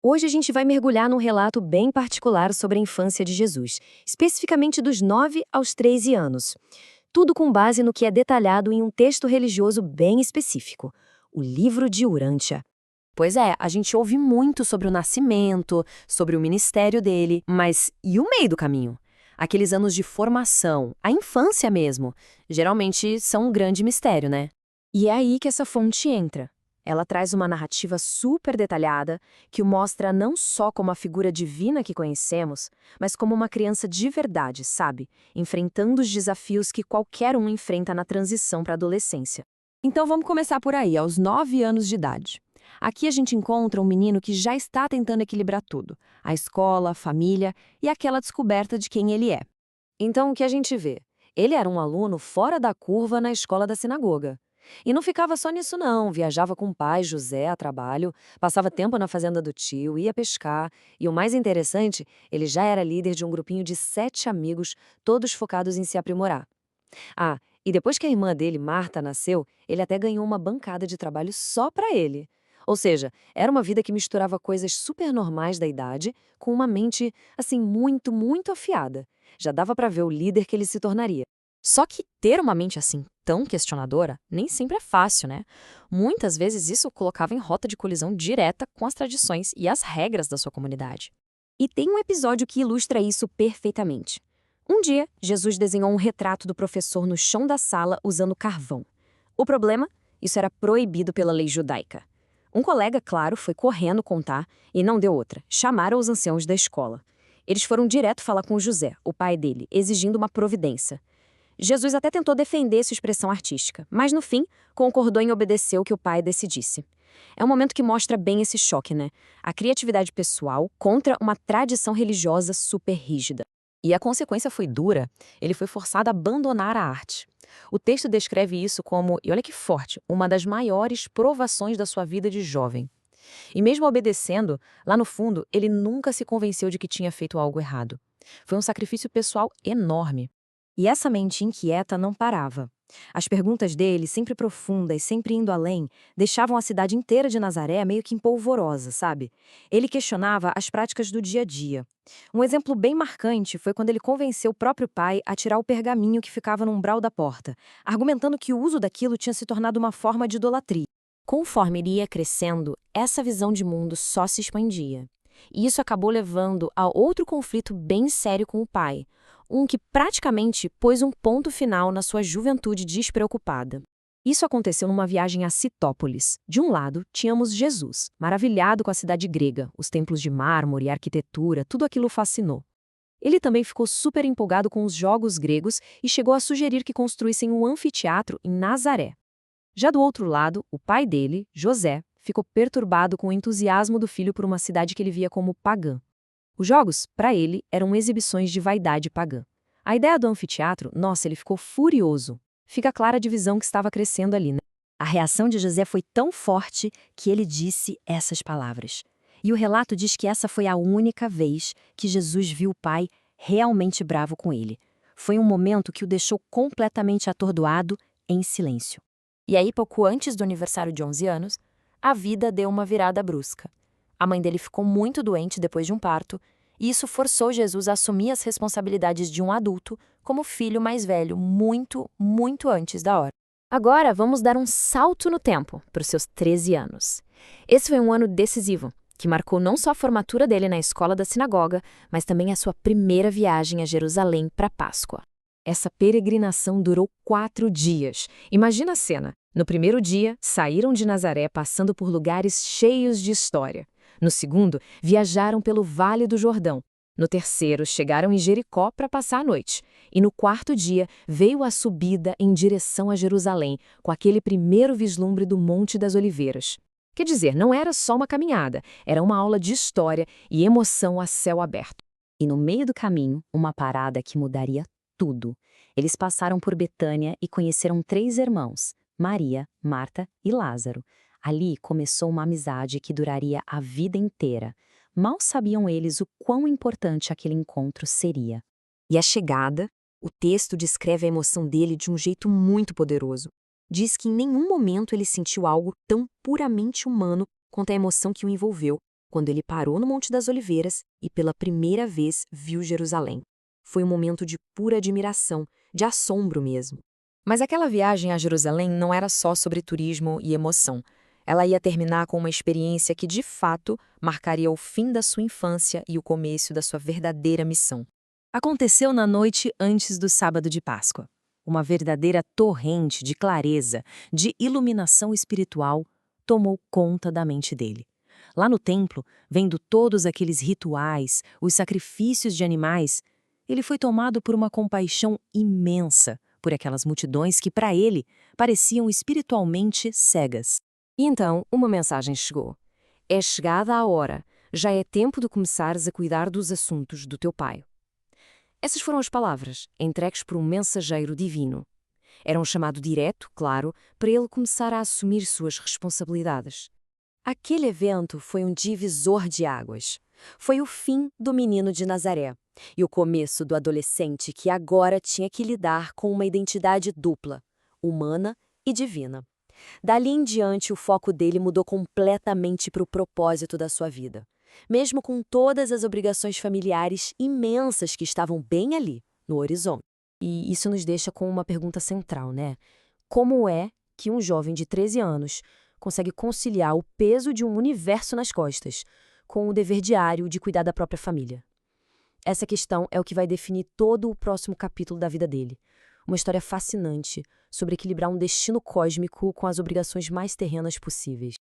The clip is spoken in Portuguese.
Hoje a gente vai mergulhar num relato bem particular sobre a infância de Jesus, especificamente dos 9 aos 13 anos. Tudo com base no que é detalhado em um texto religioso bem específico, o Livro de Urântia. Pois é, a gente ouve muito sobre o nascimento, sobre o ministério dele, mas e o meio do caminho? Aqueles anos de formação, a infância mesmo, geralmente são um grande mistério, né? E é aí que essa fonte entra. Ela traz uma narrativa super detalhada que o mostra não só como a figura divina que conhecemos, mas como uma criança de verdade, sabe? Enfrentando os desafios que qualquer um enfrenta na transição para a adolescência. Então vamos começar por aí, aos 9 anos de idade. Aqui a gente encontra um menino que já está tentando equilibrar tudo: a escola, a família e aquela descoberta de quem ele é. Então, o que a gente vê? Ele era um aluno fora da curva na escola da sinagoga. E não ficava só nisso não, viajava com o pai José a trabalho, passava tempo na fazenda do tio, ia pescar, e o mais interessante, ele já era líder de um grupinho de 7 amigos, todos focados em se aprimorar. Ah, e depois que a irmã dele, Marta, nasceu, ele até ganhou uma bancada de trabalho só para ele. Ou seja, era uma vida que misturava coisas super normais da idade com uma mente, assim, muito, muito afiada. Já dava para ver o líder que ele se tornaria. Só que ter uma mente assim tão questionadora nem sempre é fácil, né? Muitas vezes isso o colocava em rota de colisão direta com as tradições e as regras da sua comunidade. E tem um episódio que ilustra isso perfeitamente. Um dia, Jesus desenhou um retrato do professor no chão da sala usando carvão. O problema? Isso era proibido pela lei judaica. Um colega, claro, foi correndo contar e não deu outra. Chamaram os anciãos da escola. Eles foram direto falar com José, o pai dele, exigindo uma providência. Jesus até tentou defender sua expressão artística, mas no fim, concordou em obedecer o que o pai decidisse. É um momento que mostra bem esse choque, né? A criatividade pessoal contra uma tradição religiosa super rígida. E a consequência foi dura, ele foi forçado a abandonar a arte. O texto descreve isso como, e olha que forte, uma das maiores provações da sua vida de jovem. E mesmo obedecendo, lá no fundo, ele nunca se convenceu de que tinha feito algo errado. Foi um sacrifício pessoal enorme. E essa mente inquieta não parava. As perguntas dele, sempre profundas, sempre indo além, deixavam a cidade inteira de Nazaré meio que empolvorosa, sabe? Ele questionava as práticas do dia a dia. Um exemplo bem marcante foi quando ele convenceu o próprio pai a tirar o pergaminho que ficava no umbral da porta, argumentando que o uso daquilo tinha se tornado uma forma de idolatria. Conforme ele ia crescendo, essa visão de mundo só se expandia. E isso acabou levando a outro conflito bem sério com o pai, um que praticamente pôs um ponto final na sua juventude despreocupada. Isso aconteceu numa viagem a Citópolis. De um lado, tínhamos Jesus, maravilhado com a cidade grega, os templos de mármore, a arquitetura, tudo aquilo o fascinou. Ele também ficou super empolgado com os jogos gregos e chegou a sugerir que construíssem um anfiteatro em Nazaré. Já do outro lado, o pai dele, José, ficou perturbado com o entusiasmo do filho por uma cidade que ele via como pagã. Os jogos, para ele, eram exibições de vaidade pagã. A ideia do anfiteatro, nossa, ele ficou furioso. Fica clara a divisão que estava crescendo ali, né? A reação de José foi tão forte que ele disse essas palavras. E o relato diz que essa foi a única vez que Jesus viu o pai realmente bravo com ele. Foi um momento que o deixou completamente atordoado, em silêncio. E aí, pouco antes do aniversário de 11 anos, a vida deu uma virada brusca. A mãe dele ficou muito doente depois de um parto, e isso forçou Jesus a assumir as responsabilidades de um adulto como filho mais velho, muito, muito antes da hora. Agora, vamos dar um salto no tempo, para os seus 13 anos. Esse foi um ano decisivo, que marcou não só a formatura dele na escola da sinagoga, mas também a sua primeira viagem a Jerusalém para a Páscoa. Essa peregrinação durou 4 dias. Imagina a cena. No primeiro dia, saíram de Nazaré passando por lugares cheios de história. No segundo, viajaram pelo Vale do Jordão. No terceiro, chegaram em Jericó para passar a noite. E no quarto dia, veio a subida em direção a Jerusalém, com aquele primeiro vislumbre do Monte das Oliveiras. Quer dizer, não era só uma caminhada, era uma aula de história e emoção a céu aberto. E no meio do caminho, uma parada que mudaria tudo. Eles passaram por Betânia e conheceram 3 irmãos, Maria, Marta e Lázaro. Ali começou uma amizade que duraria a vida inteira. Mal sabiam eles o quão importante aquele encontro seria. E a chegada, o texto descreve a emoção dele de um jeito muito poderoso. Diz que em nenhum momento ele sentiu algo tão puramente humano quanto a emoção que o envolveu. quando ele parou no Monte das Oliveiras e pela primeira vez viu Jerusalém. Foi um momento de pura admiração, de assombro mesmo. Mas aquela viagem a Jerusalém não era só sobre turismo e emoção. Ela ia terminar com uma experiência que, de fato, marcaria o fim da sua infância e o começo da sua verdadeira missão. Aconteceu na noite antes do sábado de Páscoa. Uma verdadeira torrente de clareza, de iluminação espiritual, tomou conta da mente dele. Lá no templo, vendo todos aqueles rituais, os sacrifícios de animais, ele foi tomado por uma compaixão imensa por aquelas multidões que, para ele, pareciam espiritualmente cegas. E então, uma mensagem chegou. É chegada a hora, já é tempo de começares a cuidar dos assuntos do teu pai. Essas foram as palavras, entregues por um mensageiro divino. Era um chamado direto, claro, para ele começar a assumir suas responsabilidades. Aquele evento foi um divisor de águas. Foi o fim do menino de Nazaré e o começo do adolescente que agora tinha que lidar com uma identidade dupla, humana e divina. Dali em diante, o foco dele mudou completamente para o propósito da sua vida, mesmo com todas as obrigações familiares imensas que estavam bem ali, no horizonte. E isso nos deixa com uma pergunta central, né? Como é que um jovem de 13 anos consegue conciliar o peso de um universo nas costas com o dever diário de cuidar da própria família? Essa questão é o que vai definir todo o próximo capítulo da vida dele. Uma história fascinante sobre equilibrar um destino cósmico com as obrigações mais terrenas possíveis.